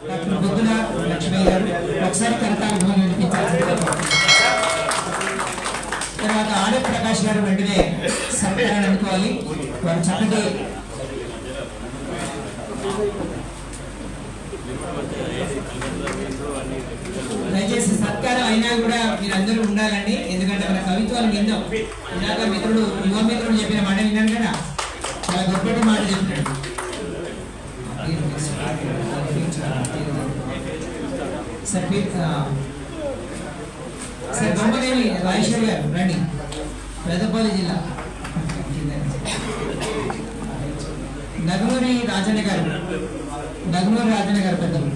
Doctor బుద్ధుల Lakshmi గారు ఒకసారి కరతాళ వినిపించాల్సిందిగా. తర్వాత ఆడే ప్రకాష్ గారు వెంటనే సత్కారాన్ని అందుకోవాలి. వారు చక్కటి దయచేసి సత్కారం అయినా కూడా మీరు అందరూ ఉండాలండి. ఎందుకంటే మన కవిత్వాలు విందాం. ఇందాక మిత్రుడు యువ మిత్రుడు చెప్పిన మాట విన్నాను కదా, చాలా గొప్పటి మాట చెప్పినాడు. సార్ బొమ్మనేని రాజేశ్వర్ గారు రండి, పెద్దపల్లి జిల్లా. నగనూరి రాజన్న గారు పెద్దలు.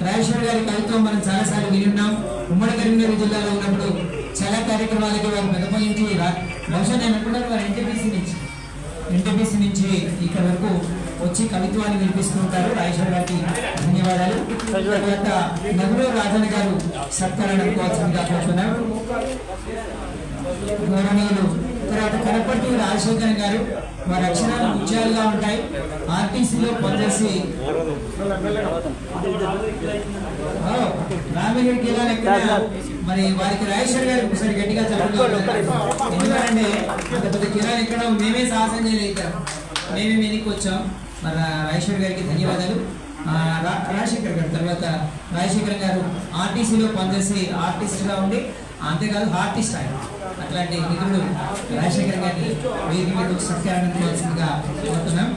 రాజేశ్వర్ గారి కవిత్వం మనం చాలాసార్లు వినున్నాం. ఉమ్మడి కరీంనగర్ జిల్లాలో ఉన్నప్పుడు చాలా కార్యక్రమాలకి వారు పెద్దపల్లి నుంచి, బహుశా నేను అనుకున్నాను వారు ఎన్టీపీసీ నుంచి ఇక్కడ వరకు వచ్చి కవిత్వాన్ని వినిపిస్తూ ఉంటారు. రాజేశ్వర్ గారికి ధన్యవాదాలు. తర్వాత నగనూరి రాజన్న గారు సత్కారాన్ని అందుకోవాల్సిందిగా కోరుతున్నాం. గౌరవనీయులు తర్వాత కనపర్తి రాజశేఖర్ గారు, వారి అక్షరాలు ముత్యాలుగా ఉంటాయి. ఆర్టీసీలో పనిచేసి రామగిరికి ఇలా మరి వారికి రాజేశ్వర్ గారు ఒకసారి గట్టిగా చెప్పగలరు. ఎందుకంటే అంత పెద్ద కిరాణా ఎక్కడ మేమే సాహసం చేయలేక మేమే మీదకి వచ్చాం. మరి రాజేశ్వర్ గారికి ధన్యవాదాలు. రాజశేఖర్ గారు తర్వాత రాజశేఖర్ గారు ఆర్టీసీలో పనిచేసి ఆర్టిస్ట్గా ఉండి, అంతేకాదు ఆర్టిస్ట్ ఆయన. అట్లాంటి మిత్రుడు రాజశేఖర్ గారిని వేదిక మీద సత్కారాన్ని అందుకోవాల్సిందిగా కోరుతున్నాం.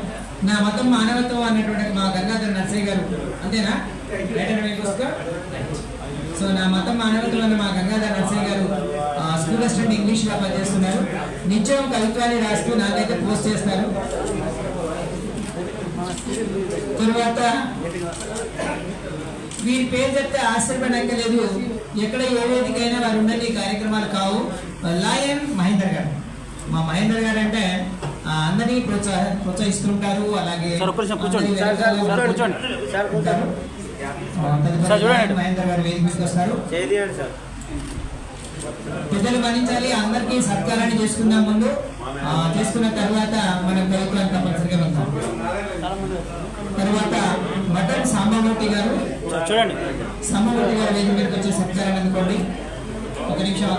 నా మతం మానవత్వం అన్నటువంటి మా గంగాధర నర్సయ్య గారు, అంతేనా? సో నా మతం మానవత్వం అన్న మా గంగాధర నర్సయ్య గారు స్కూల్ అసిస్టెంట్ ఇంగ్లీష్ గా పనిచేస్తున్నారు. నిత్యం కవిత్వాన్ని రాస్తూ నాకైతే పోస్ట్ చేస్తారు. తర్వాత వీరి పేరు చెప్తే ఆశ్చర్యపడక్కర్లేదు, ఎక్కడ ఏ వేదికైనా వారు ఉండని కార్యక్రమాలు కావు. లాయన్ మహేందర్ గారు, మా మహేందర్ గారు అంటే అందరినీ ప్రోత్సహిస్తుంటారు. అలాగే మహేందర్ గారు వేదిక మీదకి వస్తారు. పెద్దలు మన్నించాలి. అందరికీ సత్కారాన్ని చేసుకున్నాం. ముందు చేసుకున్న తర్వాత మనం కవిత్వాన్ని తప్పనిసరిగా వెళ్తాం. తర్వాత మటన్ సాంబమూర్తి గారు వేదిక మీదకి వచ్చే సత్కారాన్ని అందుకోండి. ఒక నిమిషం.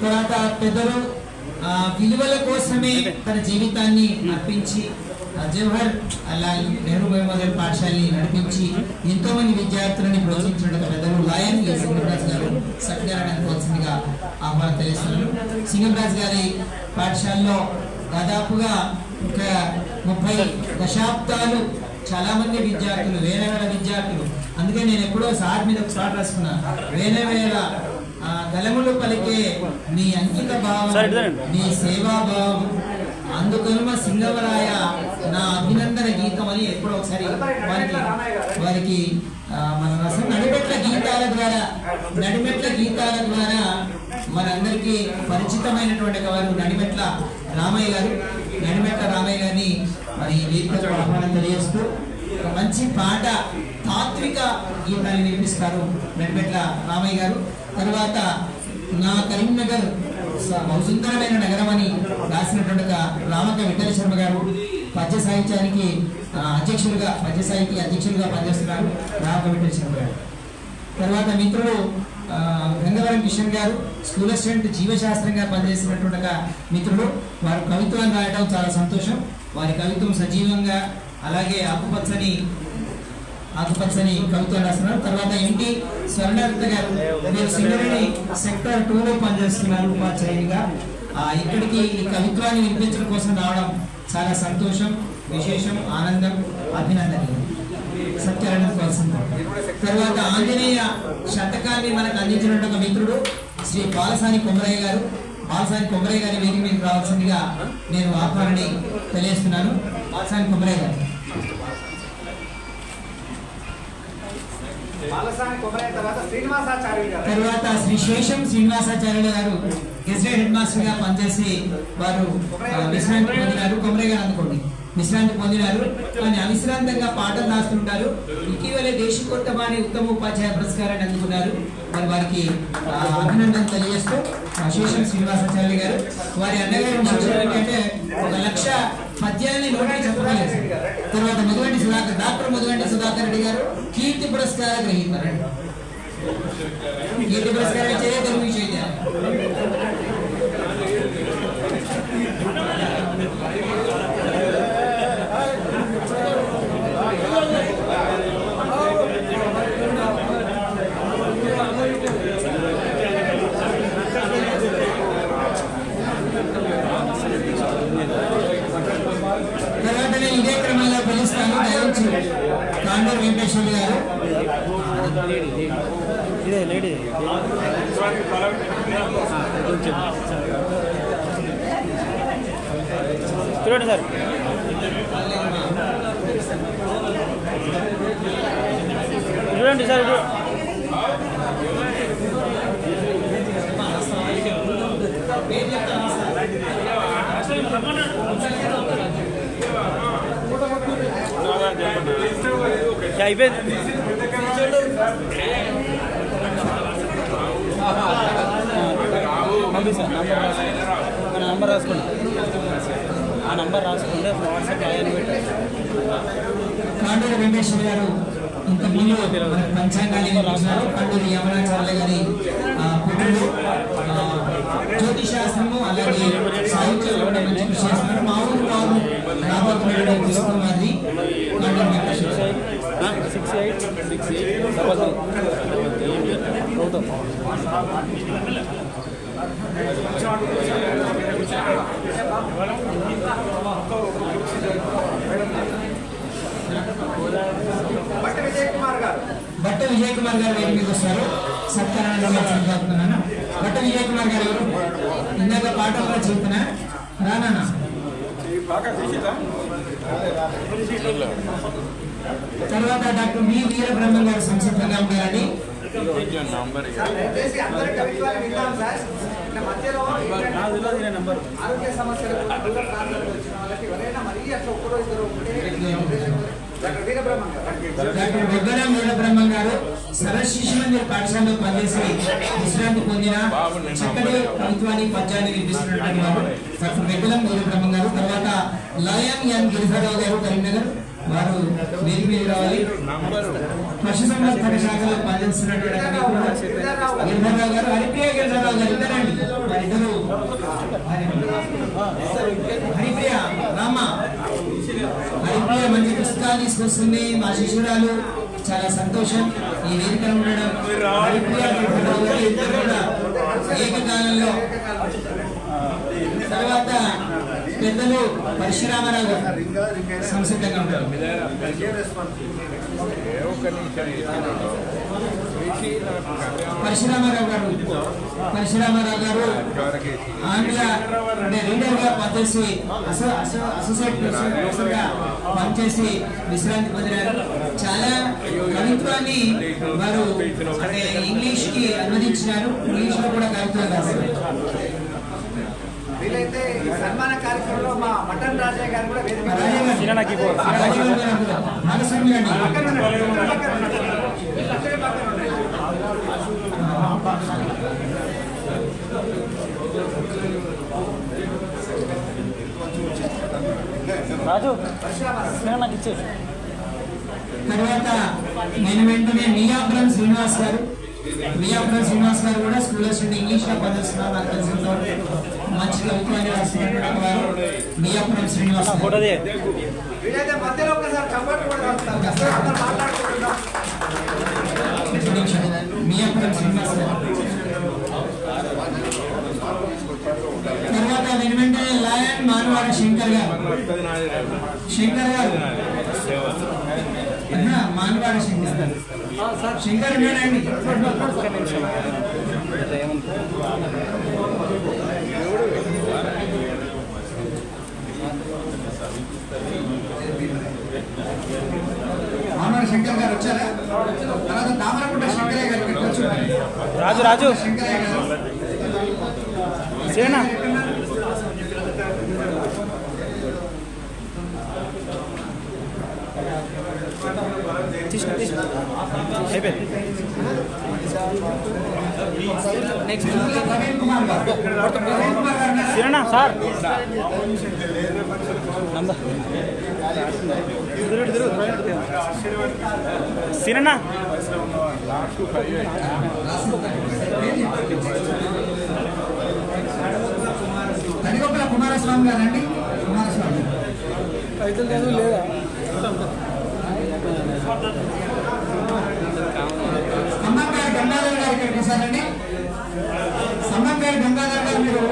తర్వాత పెద్దలు విలువల కోసమే తన జీవితాన్ని అర్పించి జవహర్ లాల్ నెహ్రూ మెమోరియల్ పాఠశాలని నడిపించి ఎంతో మంది విద్యార్థులని ప్రోత్సహించిన పెద్దలు లాయన్ సింగంరాజ్ గారు సత్కారాన్ని అందుకోవాల్సిందిగా ఆహ్వానం తెలియజేస్తున్నారు. సింగంరాజ్ గారి పాఠశాలలో దాదాపుగా ఒక 30 దశాబ్దాలు చాలా మంది విద్యార్థులు, వేల విద్యార్థులు. అందుకే నేను ఎప్పుడో సార్ మీద ఒక పాట రాసుకున్నా, వేల గలములు పలికే నీ అంకిత భావం, నీ సేవాభావం, అందుకనుమ సింగవరాయ నా అభినందన గీతం అని ఎప్పుడో ఒకసారి వారికి మన నడిమెట్ల గీతాల ద్వారా మనందరికీ పరిచితమైనటువంటి వారు నడిమెట్ల రామయ్య గారిని మరి వేదికతో ఆహ్వానం తెలియజేస్తూ మంచి పాట తాత్విక గీతాన్ని వినిపిస్తారు నడిమెట్ల రామయ్య గారు. తర్వాత నా కరీంనగర్ సుందరమైన నగరం అని రాసినటువంటి రామక విఠల శర్మ గారు పద్య సాహిత్యానికి అధ్యక్షులుగా పనిచేస్తున్నారు రామక విఠల శర్మ గారు. తర్వాత మిత్రుడు గంగవరం కిషన్ గారు స్కూల్ అసిస్టెంట్ జీవశాస్త్రంగా పనిచేసినటువంటి మిత్రుడు. వారు కవిత్వాన్ని రాయడం చాలా సంతోషం. వారి కవిత్వం సజీవంగా అలాగే ఆకుపచ్చని కవిత్వం రాస్తున్నారు. తర్వాత ఎంటి స్వర్ణలత గారు మీరు సింగరేణి సెక్టర్ 2లో పనిచేస్తున్నారు ఉపాధ్యాయునిగా. ఇక్కడికి ఈ కవిత్వాన్ని వినిపించడం కోసం రావడం చాలా సంతోషం, విశేషం, ఆనందం, అభినందనీయం. సత్యారాయణ కోల్సింది. తర్వాత ఆంజనేయ శతకాన్ని మనకు అందించినటువంటి ఒక మిత్రుడు శ్రీ బాలసాని కొమరయ్య గారు. బాలసాని కొమరయ్య గారి వేదిక మీద రావాల్సిందిగా నేను ఆహ్వానాన్ని తెలియజేస్తున్నాను. బాలసాని కొమరయ్య గారు. తర్వాత శ్రీ శేషం శ్రీనివాసాచార్యులు గారు గెస్టెడ్ హెడ్ మాస్టర్ గా పనిచేసి వారు విశ్రాంతి పొందినారు. కొమరయ్య గారు అందుకోండి. విశ్రాంతి పొందినారు కానీ అవిశ్రాంతంగా పాటలు రాస్తుంటారు. ఇటీవలే దేశకోత్తమాని ఉత్తమ ఉపాధ్యాయ పురస్కారాన్ని అందుకున్నారు. మరి వారికి అభినందన తెలియజేస్తూ శేషం శ్రీనివాసాచార్య గారు వారి అన్నగారు విశేషం ఏంటంటే 1,00,000 పద్యాన్ని నోటి చెప్పగలేదు. తర్వాత ముదిగంటి సుధాకర్ డాక్టర్ ముదిగంటి సుధాకర్ రెడ్డి గారు కీర్తి పురస్కార గ్రహీతారండి. కీర్తి పురస్కారం చేయ తెలుగు విషయం ఇదే క్రమంలో పిలుస్తాను. దయచేసి కాండూరు వెంకటేశ్వర గారు చూడండి సార్. చూడండి సార్. అయిపోయింది. పంపిస్తాను నంబర్ రాసుకోండి. ఆ నంబర్ రాసుకుంటే వాట్సాప్ కాండూరు వెంకటేశ్వర గారు ఇంతకుముందు పంచాంగాన్ని రాసినారు. కాండూరు యమనాచార్య గారి పుట్టుడు జ్యోతిష్ శాస్త్రము అలాగే సాహిత్యంలో మంచి కృషి చేస్తున్నారు. మా ఊరు వారు రాబోతున్న పుస్తకం అది కాండూరు వెంకటేశ్వర 6868 బట్ట విజయ్ కుమార్ గారు వేదికకి వస్తారు. సత్కారాన్ని చెప్తున్నాను. బట్ట విజయ్ కుమార్ గారు ఇందాక పాటల్లో చెప్తున్నా రానా తర్వాత డాక్టర్ వి వీర బ్రహ్మ గారు సంసిద్ధంగా ఉండాలని డాక్టర్ బొగ్గన వీరబ్రహ్మ గారు సరశిశు మందిర్ పాఠశాలలో పనిచేసి విశ్రాంతి పొందిన చక్కటి కవిత్వాన్ని పద్యాన్ని వినిపిస్తున్నటువంటి వారు డాక్టర్ బొగ్గన వీరబ్రహ్మ గారు. తర్వాత లయన్ ఎన్ గిరిధరరావు గారు కరీంనగర్ వారు వేదిక మీద రావాలి. పశు సంవర్ధక శాఖలో పనిచేస్తున్నటువంటి గిరిధరరావు గారు హరిప్రియ గిరిధరరావు గారు ఇద్దరండి. వారిద్దరు హరిప్రియ రామ హరిప్రియ మంచి పుస్తకాలు తీసుకొస్తుంది. మా శిష్యురాలు చాలా సంతోషం ఈ వేదిక ఉండడం. హరిప్రియ గిరిధరరావు గారు ఇద్దరు కూడా ఏకకాలంలో. తర్వాత పెద్దలు పరశురామరావు గారు సంసిద్ధంగా ఉంటారు. పరశురామరావు గారు ఆంగ్ల అంటే రీడర్ గా పనిచేసి అసోసియేట్ ప్రొఫెసర్ గా పనిచేసి విశ్రాంతి పొందినారు. చాలా కవిత్వాన్ని వారు అంటే ఇంగ్లీష్ కి అనువదించినారు. ఇంగ్లీష్ లో కూడా కవిత్వం రాశారు. వీలైతే ఈ సన్మాన కార్యక్రమంలో మా మటన్ రాజయ్య గారు కూడా రాజు నాకు ఇచ్చే తర్వాత నేను వెంటనే మియాపురం శ్రీనివాస్ గారు కూడా స్కూల్ స్టూడెంట్ ఇంగ్లీష్ లో పనిచేస్తున్నారు. నాకు తెలిసిన మంచి కవిత్వాన్ని రాస్తున్నటువంటి వారు మియాపురం శ్రీనివాస్ తర్వాత నేను వెంటనే లాయన్ మానవాడ శంకర్ గారు మానవాడ శంకర్ ఉన్నాడండి. మానవాడ శంకర్ గారు వచ్చారా? తర్వాత దామరకుంట శంకరయ్య గారు రాజు శంకరయ్య గారు సేనా తీసుకు అయిపోయింది. నెక్స్ట్ సిరణ సార్ నంబర్ సిరణ తడిగొప్పల కుమారస్వామి గారండి. కుమారస్వామి అయితే లేదు లేదా సమ్మంపేట గంగాధర్ గారు ఇక్కడికి వస్తారండి. సమ్మంపేట గంగాధర్ గారు మీరు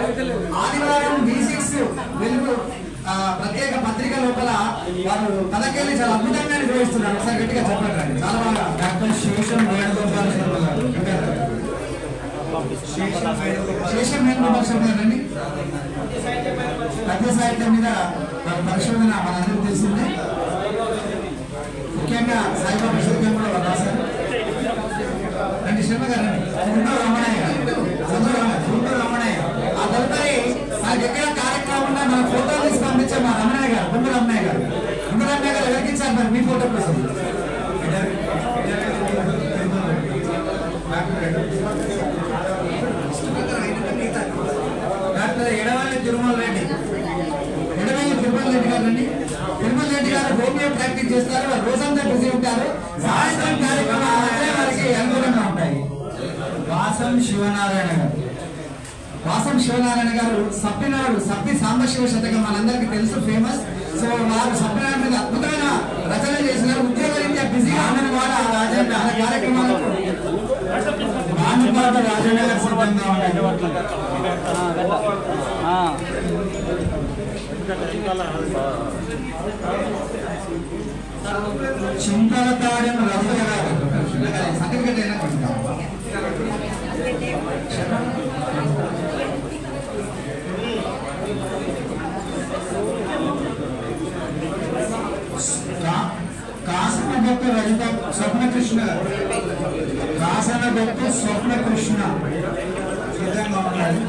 ఆదివారం D6 వెలుగు ప్రత్యేక పత్రిక లోపల వారు కథకెళ్ళి చాలా అద్భుతంగా నిర్వహిస్తున్నారు. ఒకసారి గట్టిగా చెప్పండి. చాలా బాగా డాక్టర్ శేషం వేణుగోపాల శర్మ గారు శేషం వేణుగోపాల శర్మ గారండి. పద్య సాహిత్యం మీద పరిశోధన మనందరూ తెలిసిందే. ముఖ్యంగా సాయిబాబా శతకం కూడా వారు రాశారు. రండి శర్మ గారు రండి. గుంటూరు రమణయ్య గుంటూరు రమణయ్య. ఆ తదుపరి నాకు ఎక్కడ కార్యక్రమం ఉన్నా మన ఫోటోలు తీసి పంపించే మా రమణయ్య గారు గుంటూరు రమణయ్య గారు. గుంటూరు రమణయ్య గారు ఎవరికి ఇచ్చారు మరి మీ ఫోటో కోసం? డాక్టర్ ఎడవల్లి తిరుమల రెడ్డి. ఎడవల్లి తిరుమల రెడ్డి గారు అండి. తిరుమల రెడ్డి గారు హోమియో ప్రాక్టీస్ చేస్తారు. వారు రోజంతా బిజీ ఉంటారు. సాయంత్రం కార్యక్రమాలు వారికి అనుకూలంగా ఉంటాయి. వాసం శివనారాయణ గారు. వాసం శివనారాయణ గారు సప్పినాడు సప్పి సాంబశివ శతకం మనందరికీ తెలుసు, ఫేమస్. సో వారు సప్పినాడు మీద అద్భుతమైన రచన చేసినారు. ఉద్యోగరీత్యా బిజీగా ఉన్న కూడా రాజన్న కార్యక్రమాలకు రానుపాట రాజన్న గారు సిద్ధంగా ఉన్నాయి. చింతలతాడెం రఘుల గారు సర్టిఫికెట్ అయినా కాసనగొట్టు రజిత స్వప్నకృష్ణ కాసనగొట్టు స్వప్నకృష్ణ సిద్ధంగా ఉన్నారు.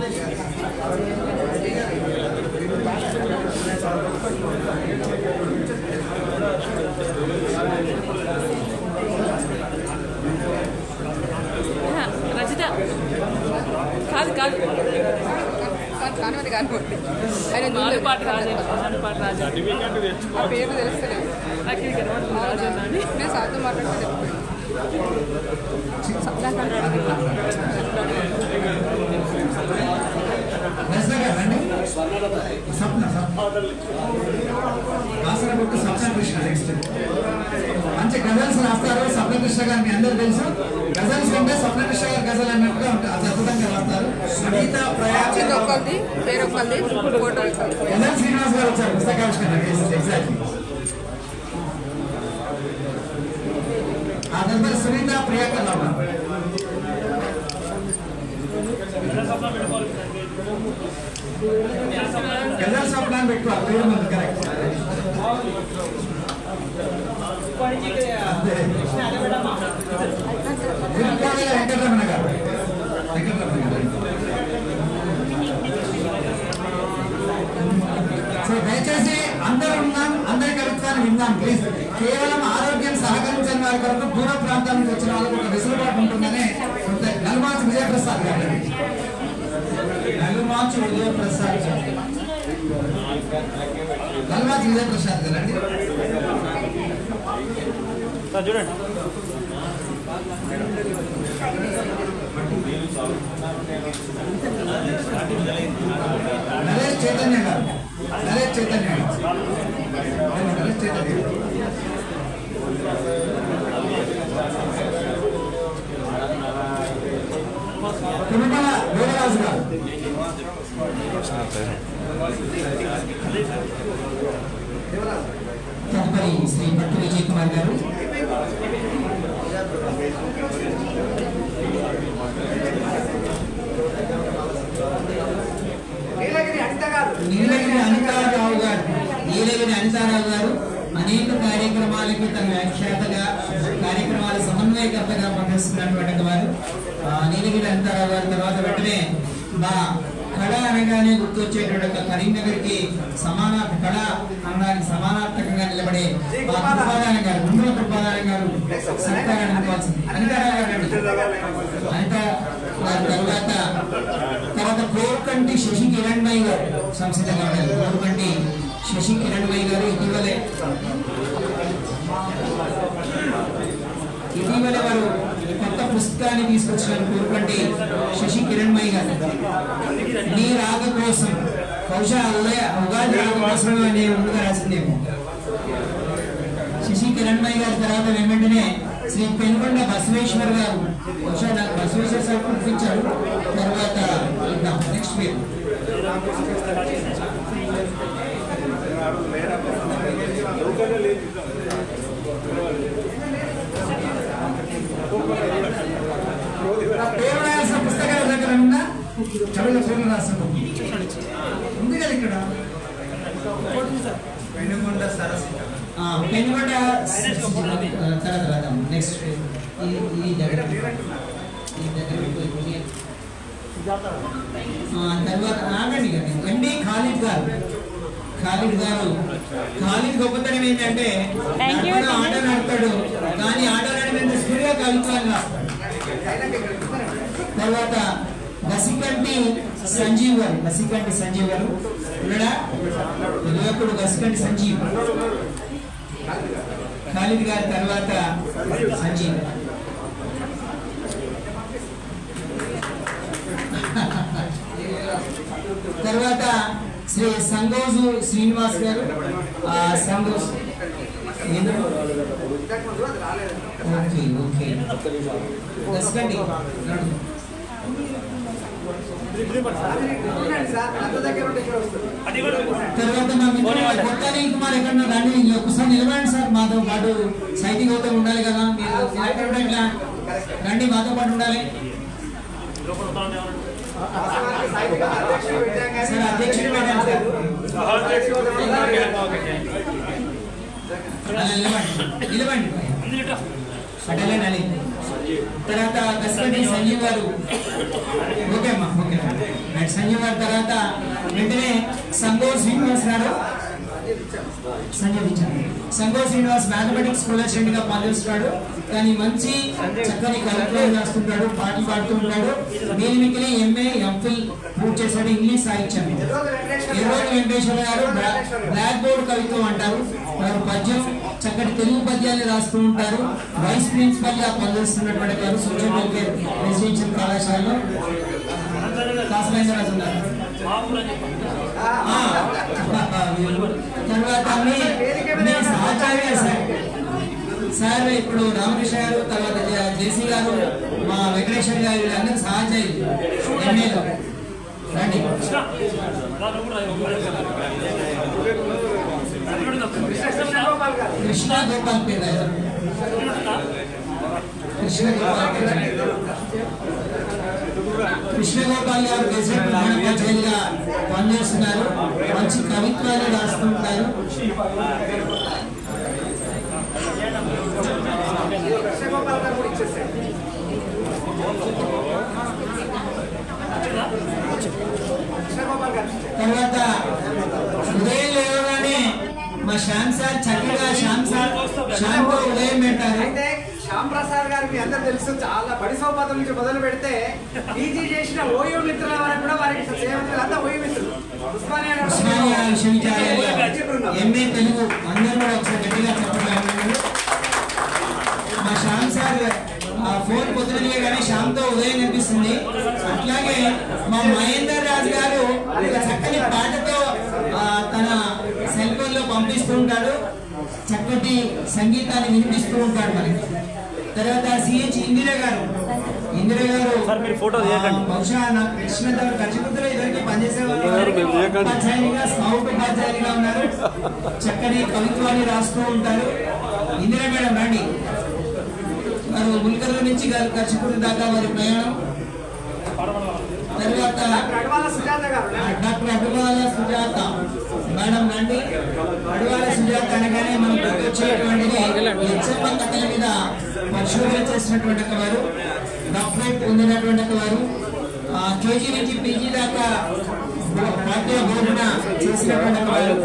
రజిత కాదు కాదు కానివది కానిపోండి ఆయన పాటు రాజు ఆ పేరు తెలుస్తలేదు. నేను సార్తో మాట్లాడితే స్వప్నకృష్ణ నెక్స్ట్ మంచి గజల్స్ రాస్తారు. స్వప్నకృష్ణ గారు మీ అందరూ తెలుసు. గజల్స్ అంటే స్వప్నకృష్ణ గారు గజల్ అన్నట్టుగా ఉంటారు. అద్భుతంగా రాస్తారు. సునీత ప్రయాగ్ ఒకరిది పేరు ఒకరిది ఫోటో గజల్ శ్రీనివాస్ గారు వచ్చారు పుస్తకావిష్కరణ. ఎగ్జాక్ట్లీ. ఆ తదుపరి సునీత ప్రియాకర్ రావు. గజల్ స్వప్నాన్ని పెట్టుకోవాలి పేరు ముందు. కరెక్ట్. వెంకటరమణ గారు. సో దయచేసి అందరూ ఉన్నాం, అందరి కవిత్వాన్ని విందాం ప్లీజ్. కేవలం ఆరోగ్యం సహకరించిన వారి కొరకు దూర ప్రాంతాల నుంచి వచ్చిన వాళ్ళకు ఒక వెసులుబాటు ఉంటుందని నలుమాచు విజయప్రసాద్ గారు. నలుమాచు విజయప్రసాద్ గారు. నలుమాచు విజయప్రసాద్ గారు అండి. చూడండి నరేష్ చైతన్య గారు. నరేష్ చైతన్య గారు. నరేష్ చైతన్య గారు. తిరుమల వీరరాజు గారు. తదుపరి శ్రీ భట్టు విజయ్ కుమార్ గారు. నీలగిరి అనితారావు గారు. నీలగిరి అనితారావు గారు అనేక కార్యక్రమాలకి తన వ్యాఖ్యాతగా కార్యక్రమాల సమన్వయకర్తగా పనిచేస్తున్నటువంటి వారు. నీలగిరి అనితారావు గారి తర్వాత వెంటనే మా కళ అనగానే గుర్తొచ్చేటువంటి ఒక కరీంనగర్కి సమానార్థ కళ అనడానికి సమానార్థకంగా నిలబడే మా కృపాదాన గారు ముందుల కృపాదాన గారు సత్కారాన్ని అందుకోవాల్సింది అనిత తర్వాత కోరుకంటి శశి కిరణ్మయ్య గారు సంస్థ కోరుకంటి శశి కిరణ్మయ్య గారు ఇటీవలే వారు కొత్త పుస్తకాన్ని తీసుకొచ్చిన కోరుకంటి శశి కిరణ్మయ్య గారు నీ రాక కోసం బహుశా ఉగాది రాక కోసం నేను ముందుగా రాసిందేమో. శశి కిరణ్మయ్య గారి తర్వాత వెంటనే శ్రీ పెనుకొండ బసవేశ్వర్ గారు బహుశా నాకు బసవేశ్వర్ సార్ పంపించారు. తర్వాత నెక్స్ట్ పేరు పేరు రాసిన పుస్తకాల దగ్గర ఉందా చదువు పేరు రాసిన ఉంది కదా ఇక్కడ పెనుకొండ సరస్సు పెనుకొండ తర్వాత రాదాం నెక్స్ట్ ఈ దగ్గర తర్వాత ఆగండి ఎండి ఖాలిద్ గారు ఖాలిద్ గొప్పతనం ఏంటంటే ఆటో నడుపుతాడు కానీ ఆటో నడిపేంత స్పీడ్గా కవిత్వాన్ని రాస్తాడు. తర్వాత గసికంటి సంజీవ్ గారు ఉన్నాడా యువకుడు గసికంటి సంజీవ్ ఖాలిద్ గారి తర్వాత సంజీవ్ తర్వాత శ్రీ సంగోజు శ్రీనివాస్ గారు సంగోజ్ ఓకే గసికంటి తర్వాత మా మిత్రుడు కొత్త అనిల్ కుమార్ ఎక్కడ రండి ఒకసారి నిలబడండి సార్ మాతో పాటు సైనిక గౌతం ఉండాలి కదా మీరు ఇట్లా రండి మాతో పాటు ఉండాలి సార్ అధ్యక్షుడు పెట్టాను సార్ నిలబండి అటలేనాలి. తర్వాత కస్టడీ సంజీవ్ గారు ఓకే అమ్మా ఓకే సంజీవ్ గారు తర్వాత వెంటనే సంగోజ్ శ్రీనివాస్ గారు సంగోజ్ శ్రీనివాస్ మ్యాథమెటిక్స్ స్కాలర్షిప్ గా పనిచేస్తున్నాడు కానీ మంచి చక్కని కవిత్వాలు రాస్తుంటాడు పాటలు పాడుతూ ఉంటాడు. మిగిలి ఎంఏ ఎంఫిల్ పూర్తి చేశాడు ఇంగ్లీష్ సాహిత్యం. ఎర్రోజు వెంకటేశ్వర గారు బ్లాక్ బోర్డ్ కవిత్వం అంటారు. వారు పద్యం చక్కటి తెలుగు పద్యాన్ని రాస్తూ ఉంటారు. వైస్ ప్రిన్సిపల్ గా పనిచేస్తున్నటువంటి వారు సోషల్ వెల్ఫేర్ రెసిడెన్షియల్ కళాశాలలో రాజున్నారు. తర్వాత సహచార్య సార్ ఇప్పుడు రామకృష్ణ గారు తర్వాత జేసీ గారు మా వెంకటేశ్వర గారు వీళ్ళందరూ సహచార్యులు ఎంఏలో రండి. కృష్ణ గోపాల్ పేరు కృష్ణ గోపాల్ గారు పంచాయతీగా పనిచేస్తున్నారు. మంచి కవిత్వాలు రాస్తుంటారు. తర్వాత ఉదయం లేవగానే మా శ్యామ్ సార్ చక్కగా శ్యామ్తో ఉదయం పెట్టారు. శ్యామ్ ప్రసాద్ గారు మీ అందరూ తెలుసు చాలా బడి సౌపాతం నుంచి మొదలు పెడితే పీజీ చేసిన ఓయూ మిత్రుల వరకు కూడా వారికి సేవకులంతా ఓయూ మిత్రులు. ఉస్మానియా విశ్వవిద్యాలయంలో ఎంఏ తెలుగు అందరూ కూడా ఒకసారి గట్టిగా చెప్పగలరు. మా శ్యామ్ సార్ ఫోన్ పొద్దునగా కానీ శ్యామ్తో ఉదయం కనిపిస్తుంది. అట్లాగే మా మహేందర్ రాజు గారు ఒక చక్కని పాటతో తన సెల్ ఫోన్ లో పంపిస్తూ ఉంటాడు. చక్కటి సంగీతాన్ని వినిపిస్తూ ఉంటాడు మనకి. తర్వాత సిహెచ్ ఇందిరా గారు బహుశా నాకు తెలిసినంత ఖచ్చితంగా ఇద్దరికి పనిచేసేవారు. ఉపాధ్యాయునిగా స్కౌట్ ఉపాధ్యాయునిగా ఉన్నారు. చక్కని కవిత్వాన్ని రాస్తూ ఉంటారు. ఇందిరా మేడం రండి. వారు ముల్కర్ల నుంచి ఖచ్చితంగా దాకా వారి ప్రయాణం. తర్వాత డాక్టర్ అడ్వాల సుజాత మేడం రండి. అడ్వాల సుజాత అనగానే మనం గుర్తొచ్చేటువంటిది హెచ్చమ్మ కథల మీద పరిశోధన చేసినటువంటి వారు, డాక్టరేట్ పొందినటువంటి వారు. కేజీ నుంచి పీజీ దాకా పాఠ్య బోధన చేసినటువంటి వారు.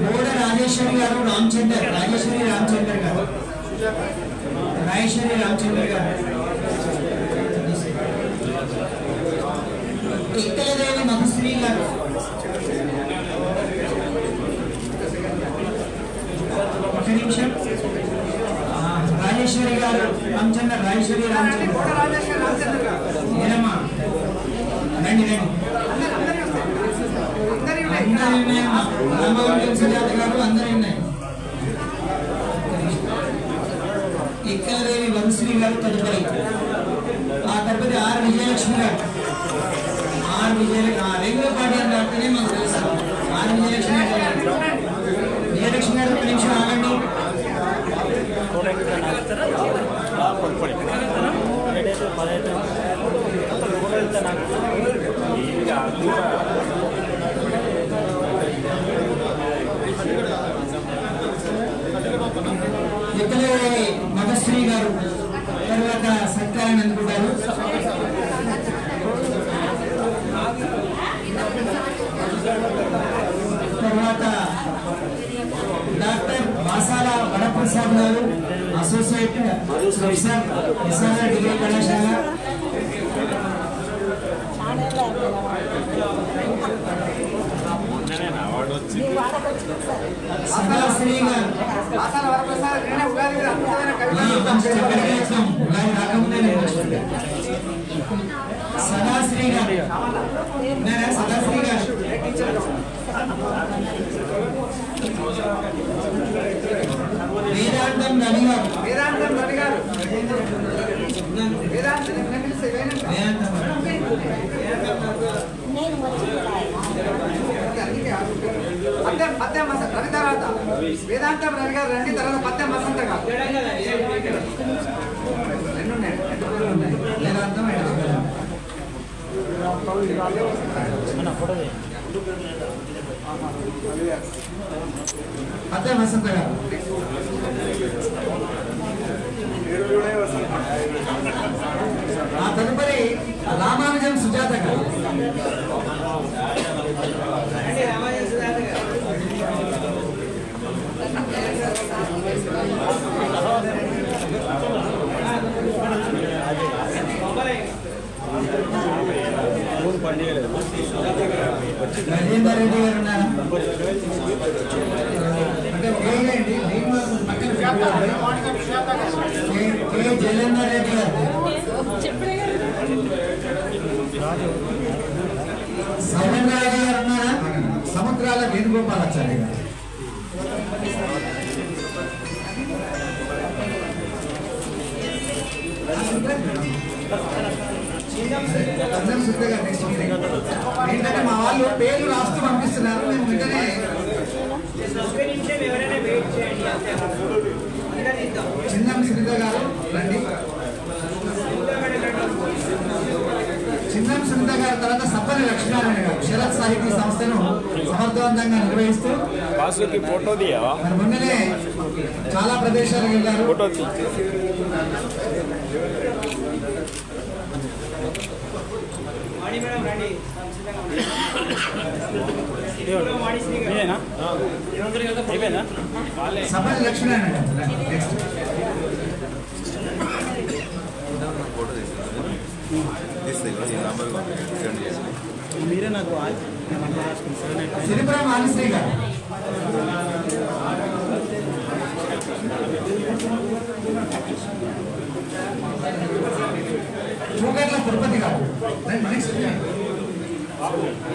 బోడ రాజేశ్వరి గారు రాజేశ్వరి రామచందర్ గారు ఇక్కలదేవి మధుశ్రీ గారు, ఒక నిమిషం. రాజేశ్వరి గారు రామచందర్ ఏనమ్మా రండి అందరూ ఉన్నాయమ్మా. రామగౌడ సుజాత గారు అందరూ ఉన్నాయి. ఇక్కలదేవి వంశ్రీ గారు తదుపరి. ఆ తదుపరి ఆర్ విజయలక్ష్మి గారు. రెగ్యులర్ పార్టీ అని రాస్తేనే మాకు తెలుసు. ఆర్ విజయలక్ష్మి గారు ఒక నిమిషం ఆగండి. ఇక్కలదేవి మధుశ్రీ గారు తర్వాత సత్కారాన్ని అందుకుంటారు. తర్వాత డాక్టర్ బాసాల వరప్రసాద్ గారు, అసోసియేట్ ప్రొఫెసర్ ఎస్ఆర్ఆర్ డిగ్రీ కళాశాల. సదాశ్రీ గారు సదాశ్రీ గారు వేదాంతం రవి గారు వేదాంతం రవి గారు రండి. తర్వాత పత్యం వసంత గారు వేదాంతం పత్యం వసంత గారు. ఆ తదుపరి రామానుజం సుజాత గారు. రాజేందర్ రెడ్డి గారు ఉన్నారా? అంటే జలేందర్ రెడ్డి గారు, సౌరంగారెడ్డి గారు ఉన్నారా? సముద్రాల వేణుగోపాలాచార్య గారు. ఏంటంటే మా వాళ్ళు పేర్లు రాస్తూ పంపిస్తున్నారు. మేము వెంటనే చిన్నం సునీత గారు రండి. చిన్నం సునీత గారు తర్వాత సప్పని లక్ష్మీనారాయణ గారు శరత్ సాహితీ సంస్థను సమర్థవంతంగా నిర్వహిస్తూ మరి మొన్ననే చాలా ప్రదేశాలకు వెళ్ళారు. సప్పని లక్ష్మీనారాయణ గారు నెక్స్ట్. మీరే నాకు సిరిపురం ఆలిశ్రీ గారు. చూగర్ల తిరుపతి గారు.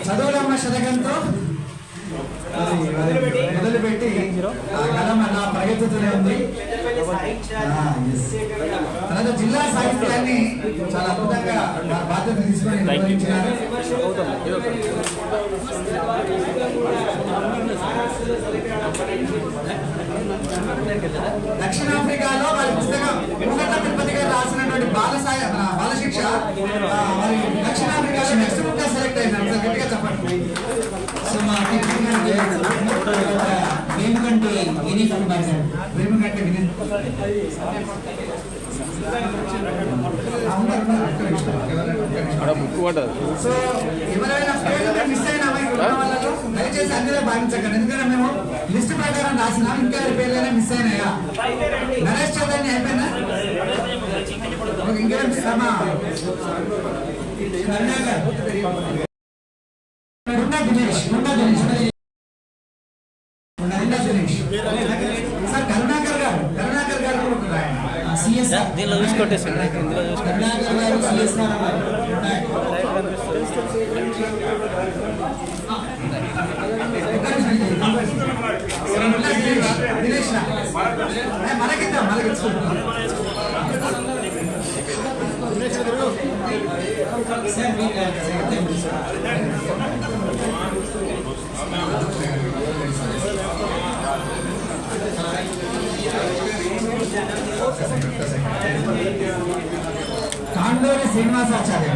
చదువులమ్మ శతకంతో మొదలుపెట్టి ఆ కలం అలా పరిగెత్తుతూనే ఉంది. తర్వాత జిల్లా సాహిత్యాన్ని చాలా అద్భుతంగా బాధ్యత తీసుకొని నిర్వహించినారు. దక్షిణాఫ్రికాలో వారి పుస్తకం ఉన్నత తిరుపతి గారు రాసినటువంటి బాలశిక్ష మరి దక్షిణాఫ్రికాలో నెక్స్ట్ బుక్ గా సెలెక్ట్ అయింది. గట్టిగా చెప్పండి. సో మా వేముకంటి వినీత్ కుమార్ గారు. వేముకంటి వినీత్ సో ఎవరైనా పేర్లు మిస్ అయినా దయచేసి అందరూ భావించకండి. ఎందుకంటే మేము లిస్ట్ ప్రకారం రాసినాం. ఇంకా పేర్లైనా మిస్ అయినాయా? నరేష్ చౌదరిని అయిపోయిందా? ఇంకా సార్ కరుణాకర్ గారు దీనిలో చూసుకొట్టేసాడు. ఇందులో కరుణాకర్ గారు సిఎస్ఆర్ కాండోరి శ్రీనివాసాచార్య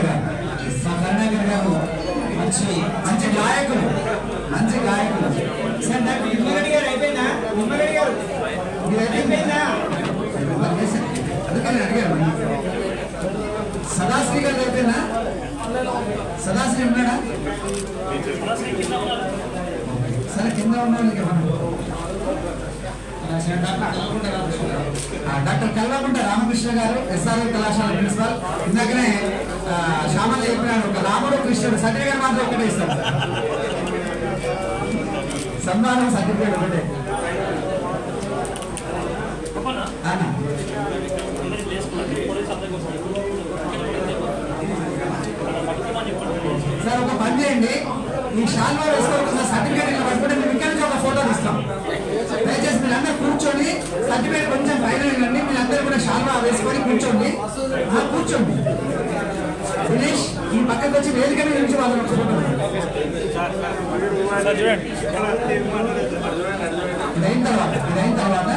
కరుణాకర్ గారు మంచి మంచి గాయకులు సార్ నాకు నిమ్మగడ్డి గారు అయిపోయిందా? నిమ్మగడ్డి గారు అయిపోయిందా? అందుకని అడిగారు. సదాశ్రీ గారు అయిపోయినా? సదాశ్రీ ఉన్నాడా? సరే కింద ఉన్న వాళ్ళకి డాక్టర్ కల్వకుంట రామకృష్ణ గారు ఎస్ఆర్ఎల్ కళాశాల ప్రిన్సిపాల్. ఇందాకనే శ్యామల చెప్పినాడు ఒక రాముడు కృష్ణుడు సర్టిఫికేట్ మాత్రం ఒకటే ఇస్తాడు. సన్మానం సర్టిఫికేట్ ఒకటే. సార్ ఒక పని చేయండి. ఈ షాల్వా వేసుకోవాల్సిన సర్టిఫికేట్ ఇలా పట్టుకుంటే మేము ఇక్కడ నుంచి ఒక ఫోటో తీస్తాం. దయచేసి మీరందరూ కూర్చొని సర్టిఫికేట్ కొంచెం పైన వెళ్ళండి. మీరందరూ కూడా షాల్వా వేసుకొని కూర్చోండి. దినేష్ ఈ పక్కకు వచ్చి వేదిక మీద నుంచి వాళ్ళు ఇదైన తర్వాత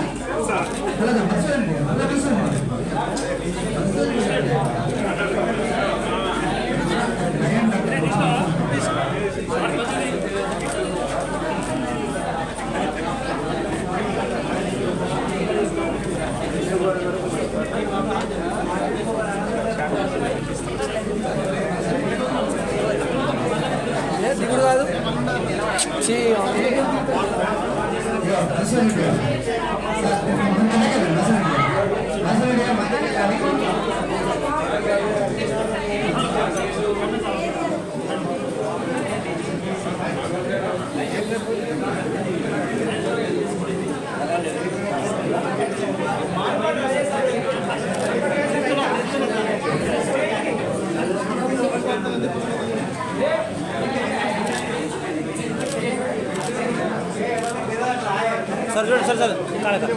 దిగుడు కాదు సార్ చూడండి సార్ కాలేదా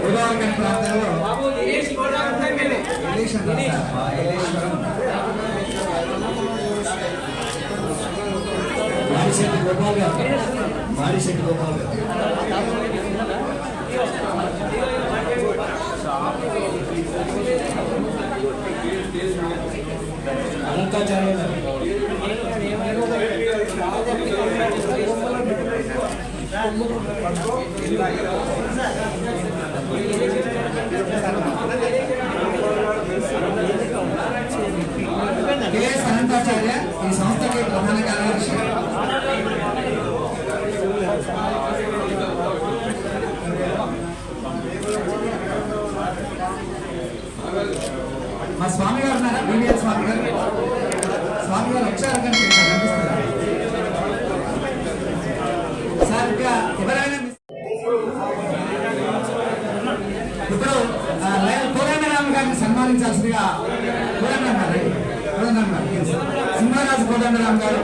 గోదావరి ప్రాంతంలో మారిశెట్టి గోపాల్ గారు, మారిశెట్టి గోపాల్ గారు. అనంతాచార్య గారు. కెఎస్ అనంతాచార్య ఈ సంస్థకి ప్రధాన కార్యదర్శి. మా స్వామి గారు ఉన్నారా? బీవీఎస్ స్వామి గారు. స్వామి గారు వచ్చారు కానీ కనిపిస్తారా సార్? ఇంకా ఎవరైనా ఇప్పుడు కోదండరామ్ గారిని సన్మానించాల్సిందిగా సింహరాజు కోదండరామ్ గారు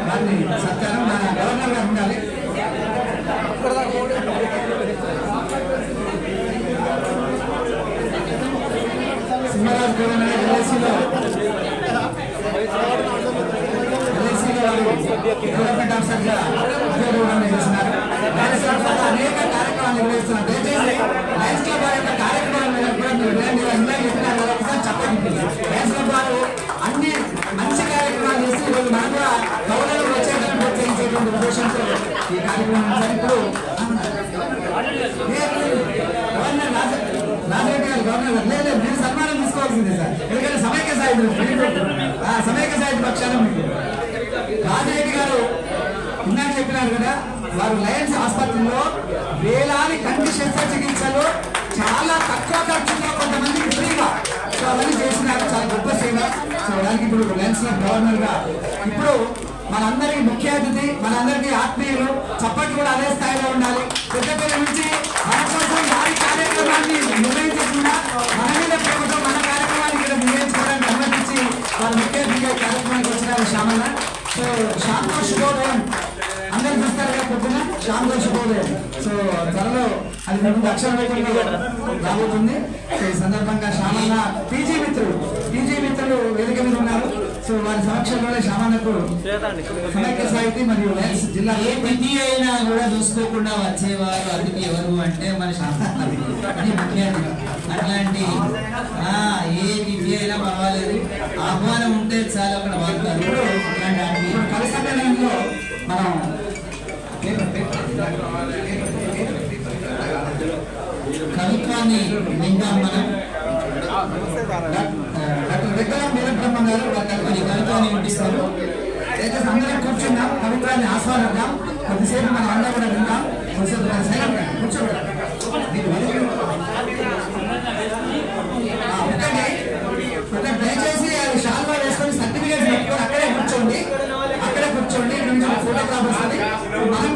వారిని సత్కారం మన గవర్నర్ గారు ఉండాలి. సింహరాజు కోదండరామ్ ఎల్ఐసిలో డెవలప్మెంట్ ఆఫీసర్గా ఉద్యోగం చేస్తున్నారు. అనేక కార్యక్రమాలు నిర్వహిస్తున్నారు. దయచేసి లయన్స్ క్లబ్ వారి యొక్క కార్యక్రమాలు చెప్పినారు కదా, ఒకసారి చెప్పండి. లయన్స్ క్లబ్ వారు అన్ని మంచి కార్యక్రమాలు చేసి ఈరోజు మనం కూడా గౌరవం వచ్చేటప్పుడు ప్రోత్సహించేటువంటి ఉద్దేశంతో ఈ కార్యక్రమం ఇప్పుడు గవర్నర్ రాజరెడ్డి గారు, గవర్నర్ గారు లేదు మీరు సన్మానం తీసుకోవాల్సిందే సార్. ఎందుకంటే సమైక్య సాహిత్య పక్షాన మీకు రాజరెడ్డి గారు ఇందాక చెప్పినారు కదా, వారు లయన్స్ ఆసుపత్రిలో వేలాది కంటి శస్త్రచికిత్సలు చాలా తక్కువ ఖర్చుతో కొంతమందికి ఫ్రీగా సో అవన్నీ చేసినారు. చాలా గొప్ప సేవ. సో దానికి ఇప్పుడు లయన్స్ గవర్నర్ గా ఇప్పుడు మనందరికీ ముఖ్య అతిథి, మనందరికీ ఆత్మీయులు. చప్పట్లు కూడా అదే స్థాయిలో ఉండాలి. పెద్దపల్లి నుంచి మన కోసం వారి కార్యక్రమాన్ని నిర్వహించకుండా మన మీద ప్రభుత్వం మన కార్యక్రమాన్ని ఇక్కడ నిర్వహించుకోవడానికి అనుమతించి వారు ముఖ్య అతిథిగా కార్యక్రమానికి వచ్చినారు శ్యామన్న. సో శ్యామ్తో శుభోదయం అందరూ చూస్తారు కదా పొద్దున శ్యామ్తో శుభోదయం. సో త్వరలో అది ముందు అక్షరవేదికలో రాబోతుంది. సో ఈ సందర్భంగా శ్యామన్న పీజీ మిత్రులు వేదిక మీద ఉన్నారు. సో వారి సమక్షంలోనే శ్యామన్నకు సమైక్య సాహితీ మరియు లయన్స్ జిల్లా ఏ తిథి అయినా కూడా చూసుకోకుండా వచ్చేవారు అతిథి ఎవరు అంటే మన శాసన అది ముఖ్య అతిథి. అట్లాంటి ఏ తిథి అయినా పర్వాలేదు, ఆహ్వానం ఉంటే చాలా అక్కడ వాడతారు. ఇట్లాంటి కవి సమ్మేళనంలో మనం కవిత్వాన్ని వింటాం. మనం డాక్టర్ వెంకటరామ వీరబ్రహ్మ గారు మరి కవిత్వాన్ని వినిపిస్తారు. అయితే అందరం కూర్చున్నాం, కవిత్వాన్ని ఆస్వాదిద్దాం. కొద్దిసేపు మనం అందరం కూడా విందాం. కొద్దిసేపు సైలెంట్ కూర్చోండి. దయచేసి అది షాల్వా వేసుకొని సర్టిఫికేట్ పెట్టుకొని అక్కడే కూర్చోండి. ఇక్కడ నుంచి ఫోటోగ్రాఫర్స్ అని మనం